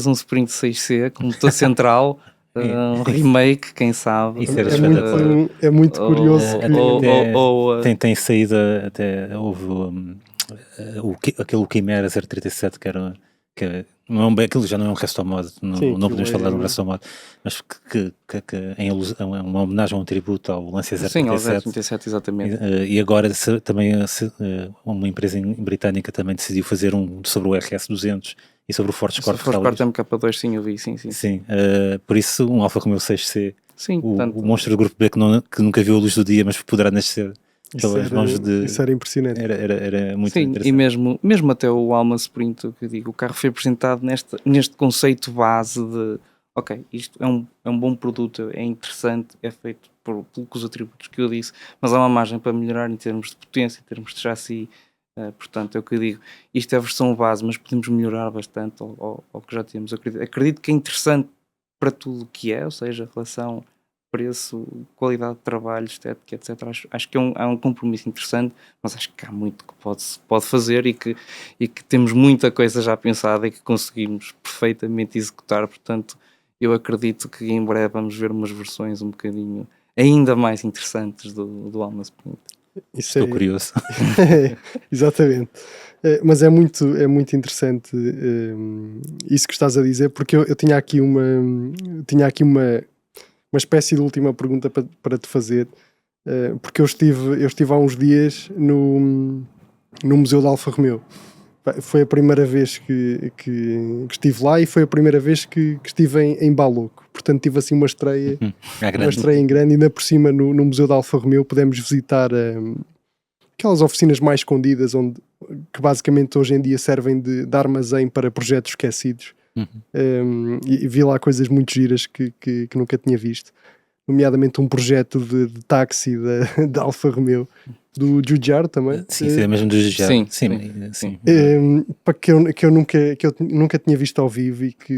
um Sprint 6C com motor central, um remake, quem sabe. É muito curioso. Tem saído até houve aquele Chimera 037 que era aquilo já não é um resto mod, não podemos falar de um resto mod, mas que em alusão, é uma homenagem, um tributo ao Lancia 037. Sim, ao 037, exatamente. E agora também uma empresa britânica também decidiu fazer um sobre o RS200 e sobre o Ford Escort MK2, sim, eu vi, sim. Por isso um Alfa Romeo 6C, sim, o monstro do grupo B que nunca viu a luz do dia, mas poderá nascer. Isso era impressionante. Era muito interessante. E mesmo até o Alma Sprint, que eu digo, o carro foi apresentado neste conceito base de ok, isto é um bom produto, é interessante, é feito pelos atributos que eu disse, mas há uma margem para melhorar em termos de potência, em termos de chassi. Portanto, é o que eu digo, isto é a versão base, mas podemos melhorar bastante ao que já temos. Acredito que é interessante para tudo o que é, ou seja, relação preço, qualidade de trabalho, estética, etc. Acho que é um compromisso interessante, mas acho que há muito que pode fazer e que temos muita coisa já pensada e que conseguimos perfeitamente executar. Portanto, eu acredito que em breve vamos ver umas versões um bocadinho ainda mais interessantes do Alma Sprint. Estou curioso. Exatamente. Mas é muito interessante isso que estás a dizer, porque eu tinha aqui uma uma espécie de última pergunta para te fazer, porque eu estive há uns dias no Museu de Alfa Romeo. Foi a primeira vez que estive lá e foi a primeira vez que estive em Baloco. Portanto, tive assim uma estreia em grande, e ainda por cima no Museu de Alfa Romeo pudemos visitar aquelas oficinas mais escondidas, que basicamente hoje em dia servem de armazém para projetos esquecidos. E vi lá coisas muito giras que nunca tinha visto, nomeadamente um projeto de táxi da Alfa Romeo, do Giugiaro também. Sim, é mesmo do Giugiaro. Sim. Que eu nunca tinha visto ao vivo e que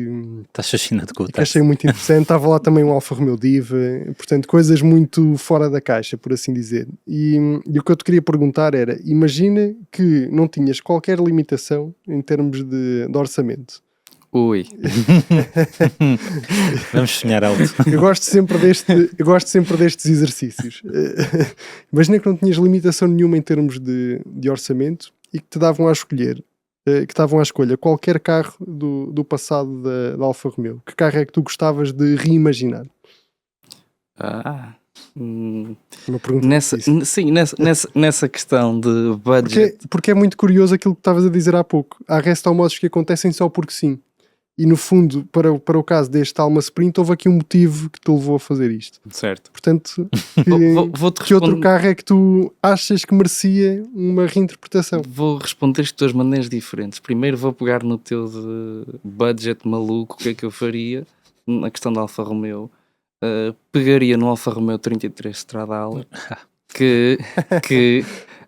Estás fascinado com o que achei muito interessante. Estava lá também um Alfa Romeo Diva, portanto coisas muito fora da caixa, por assim dizer. E o que eu te queria perguntar era, imagina que não tinhas qualquer limitação em termos de orçamento. Ui. Vamos sonhar alto. Eu gosto sempre destes exercícios. Imagina que não tinhas limitação nenhuma em termos de orçamento e que te davam a escolher, que estavam à escolha qualquer carro do passado da Alfa Romeo. Que carro é que tu gostavas de reimaginar? Uma pergunta nessa questão de budget. Porque é muito curioso aquilo que estavas a dizer há pouco. Há restomodos que acontecem só porque sim. E no fundo, para o caso deste Alma Sprint, houve aqui um motivo que te levou a fazer isto. Certo. Portanto, que outro carro é que tu achas que merecia uma reinterpretação? Vou responder de duas maneiras diferentes. Primeiro vou pegar no teu de budget maluco, o que é que eu faria na questão da Alfa Romeo. Pegaria no Alfa Romeo 33 Stradale, que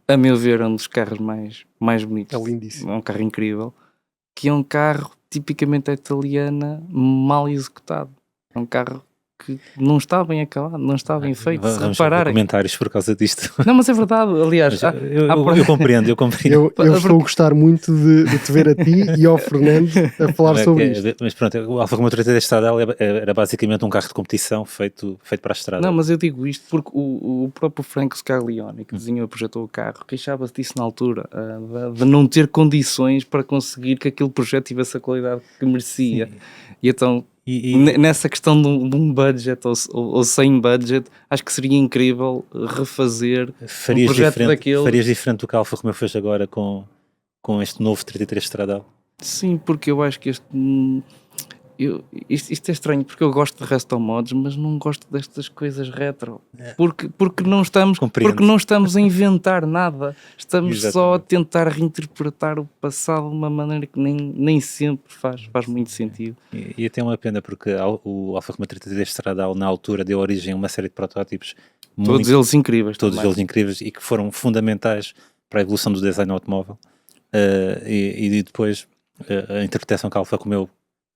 a meu ver é um dos carros mais bonitos. É lindíssimo. É um carro incrível. Que é um carro tipicamente italiana, mal executado. É um carro que não está bem acabado, não está bem feito. Vamos se repararem. comentários por causa disto. Não, mas é verdade. Aliás, eu compreendo. Eu estou a gostar muito de te ver a ti e ao Fernando a falar sobre isto. Mas pronto, o Alfa Romeo 33 Stradale era basicamente um carro de competição feito para a estrada. Não, mas eu digo isto porque o próprio Franco Scaglione, que desenhou e projetou o carro, queixava-se disso na altura, de não ter condições para conseguir que aquele projeto tivesse a qualidade que merecia. Sim. E então, nessa questão de um budget ou sem budget, acho que seria incrível refazer um projeto daquele. Farias diferente do que a Alfa Romeo fez agora com este novo 33 Stradale? Sim, porque eu acho que isto é estranho, porque eu gosto de resto mods, mas não gosto destas coisas retro. Porque não estamos a inventar nada. Estamos Exatamente. Só a tentar reinterpretar o passado de uma maneira que nem sempre faz muito sentido. E até é uma pena, porque o Alfa Romeo 33 Stradale na altura deu origem a uma série de protótipos. Todos eles incríveis. E que foram fundamentais para a evolução do design automóvel. E depois a interpretação que a Alfa Romeo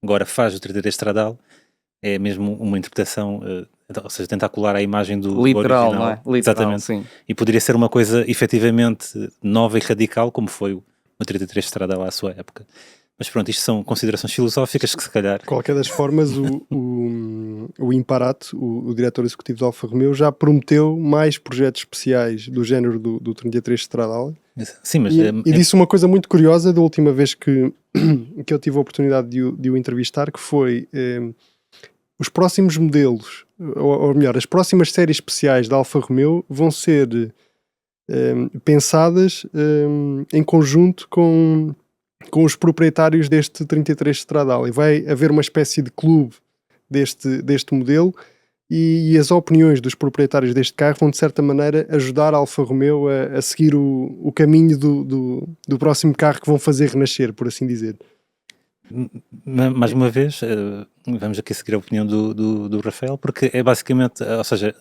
agora faz do 33 Stradale é mesmo uma interpretação, ou seja, tentar colar a imagem do literal, original. Não é? Literal, exatamente. Sim. E poderia ser uma coisa efetivamente nova e radical, como foi o 33 Stradale à sua época. Mas pronto, isto são considerações filosóficas que se calhar... De qualquer das formas, o Imparato, o diretor executivo da Alfa Romeo, já prometeu mais projetos especiais do género do 33 Stradale. Sim, mas... E disse uma coisa muito curiosa da última vez que eu tive a oportunidade de o entrevistar, que foi os próximos modelos, ou melhor, as próximas séries especiais da Alfa Romeo vão ser pensadas em conjunto com os proprietários deste 33 Stradale. E vai haver uma espécie de clube deste modelo e as opiniões dos proprietários deste carro vão de certa maneira ajudar a Alfa Romeo a seguir o caminho do próximo carro que vão fazer renascer, por assim dizer. Mais uma vez, vamos aqui seguir a opinião do Rafael, porque é basicamente, ou seja,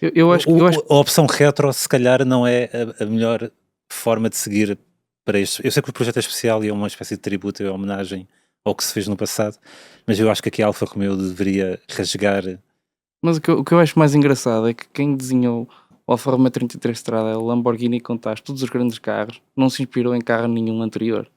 eu acho a opção retro se calhar não é a melhor forma de seguir para isto. Eu sei que o projeto é especial e é uma espécie de tributo, é uma homenagem ao que se fez no passado, mas eu acho que aqui a Alfa Romeo deveria rasgar. Mas o que eu acho mais engraçado é que quem desenhou o Alfa Romeo 33 Stradale, Lamborghini e Countach, todos os grandes carros, não se inspirou em carro nenhum anterior.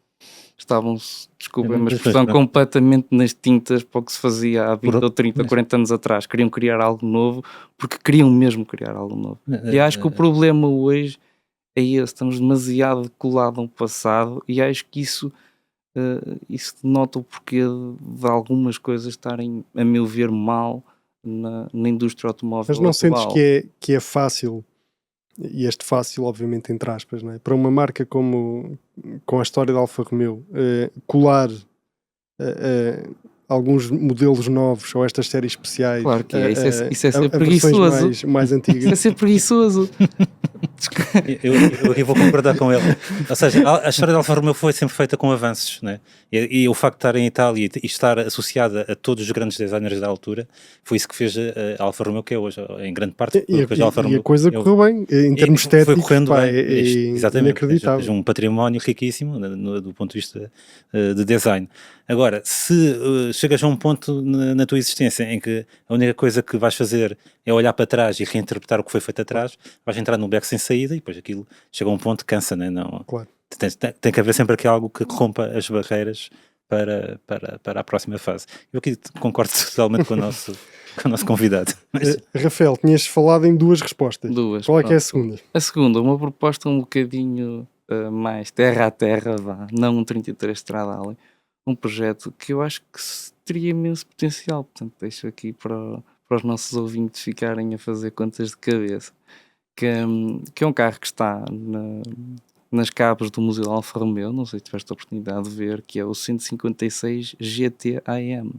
Estavam-se, desculpem, mas estão completamente nas tintas para o que se fazia há 20 ou 30, 40 anos atrás. Queriam criar algo novo, porque queriam mesmo criar algo novo. E acho que o problema hoje é esse, estamos demasiado colados no passado e acho que isso denota o porquê de algumas coisas estarem, a meu ver, mal na indústria automóvel Mas não sentes atual. que é fácil, e este fácil, obviamente, entre aspas, não é? Para uma marca com a história da Alfa Romeo, colar alguns modelos novos ou estas séries especiais Claro que é, isso é ser a versões preguiçoso. mais Isso é antigas? ser preguiçoso. Eu aqui vou concordar com ele. Ou seja, a história da Alfa Romeo foi sempre feita com avanços, né? E o facto de estar em Itália e estar associada a todos os grandes designers da altura foi isso que fez a Alfa Romeo que é hoje, em grande parte. E a coisa correu bem, em termos estéticos, foi correndo bem, exatamente, inacreditável. seja, um património riquíssimo do ponto de vista de design. Agora, se chegas a um ponto na tua existência em que a única coisa que vais fazer é olhar para trás e reinterpretar o que foi feito atrás, vais entrar num beco sem saída e depois aquilo chega a um ponto que cansa, né? Não, Claro. tem que haver sempre aqui algo que rompa as barreiras para a próxima fase. Eu aqui concordo totalmente com o nosso convidado. Mas... Rafael, tinhas falado em duas respostas. Duas. Qual é que é a Pronto. segunda? A segunda, uma proposta um bocadinho mais terra a terra, vá, não um 33 Stradale. Um projeto que eu acho que teria imenso potencial. Portanto, deixo aqui para os nossos ouvintes ficarem a fazer contas de cabeça. Que é um carro que está nas cabos do Museu Alfa Romeo, não sei se tiveste a oportunidade de ver, que é o 156 GT AM.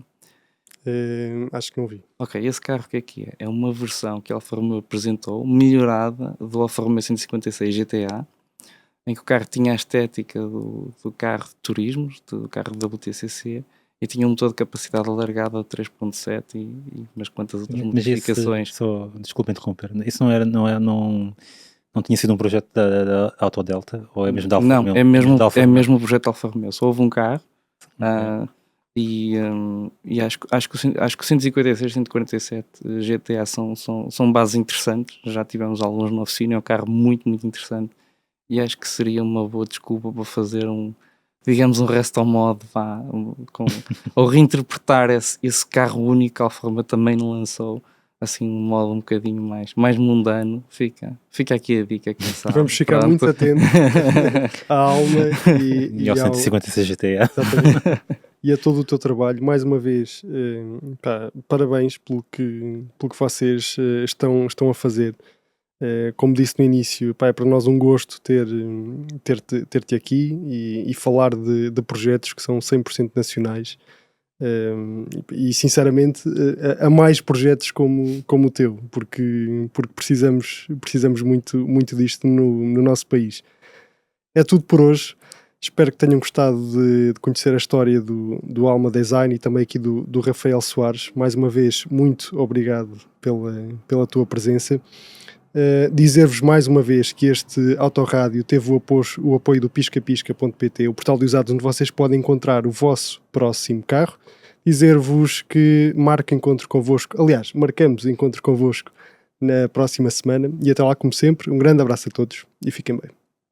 Acho que não vi. Ok, esse carro o que é? É uma versão que a Alfa Romeo apresentou, melhorada, do Alfa Romeo 156 GTA, em que o carro tinha a estética do carro de turismo, do carro da WTCC, e tinha um motor de capacidade alargada de 3.7 e umas quantas outras modificações. Desculpa interromper, isso não tinha sido um projeto da Autodelta? Ou é mesmo da Alfa Não, Romeo? é mesmo o projeto Alfa Romeo. Só houve um carro e acho que o 156 147 GTA são bases interessantes. Já tivemos alguns na oficina, é um carro muito, muito interessante. E acho que seria uma boa desculpa para fazer digamos, um resto ao modo, ou reinterpretar esse carro único que a Alfa Romeo também não lançou, assim, um modo um bocadinho mais mundano. Fica aqui a dica, quem sabe. Vamos ficar Pronto. muito atentos à alma e ao 156 GTA. Exatamente. E a todo o teu trabalho. Mais uma vez, parabéns pelo que vocês estão a fazer. Como disse no início, é para nós um gosto ter-te aqui e falar de projetos que são 100% nacionais. E sinceramente há mais projetos como o teu, porque precisamos muito disto no nosso país. É tudo por hoje. Espero que tenham gostado de conhecer a história do Alma Design e também aqui do Rafael Soares. Mais uma vez, muito obrigado pela tua presença. Dizer-vos mais uma vez que este Autorádio teve o apoio do piscapisca.pt, o portal de usados onde vocês podem encontrar o vosso próximo carro. Dizer-vos que marcamos encontro convosco na próxima semana e até lá, como sempre, um grande abraço a todos e fiquem bem.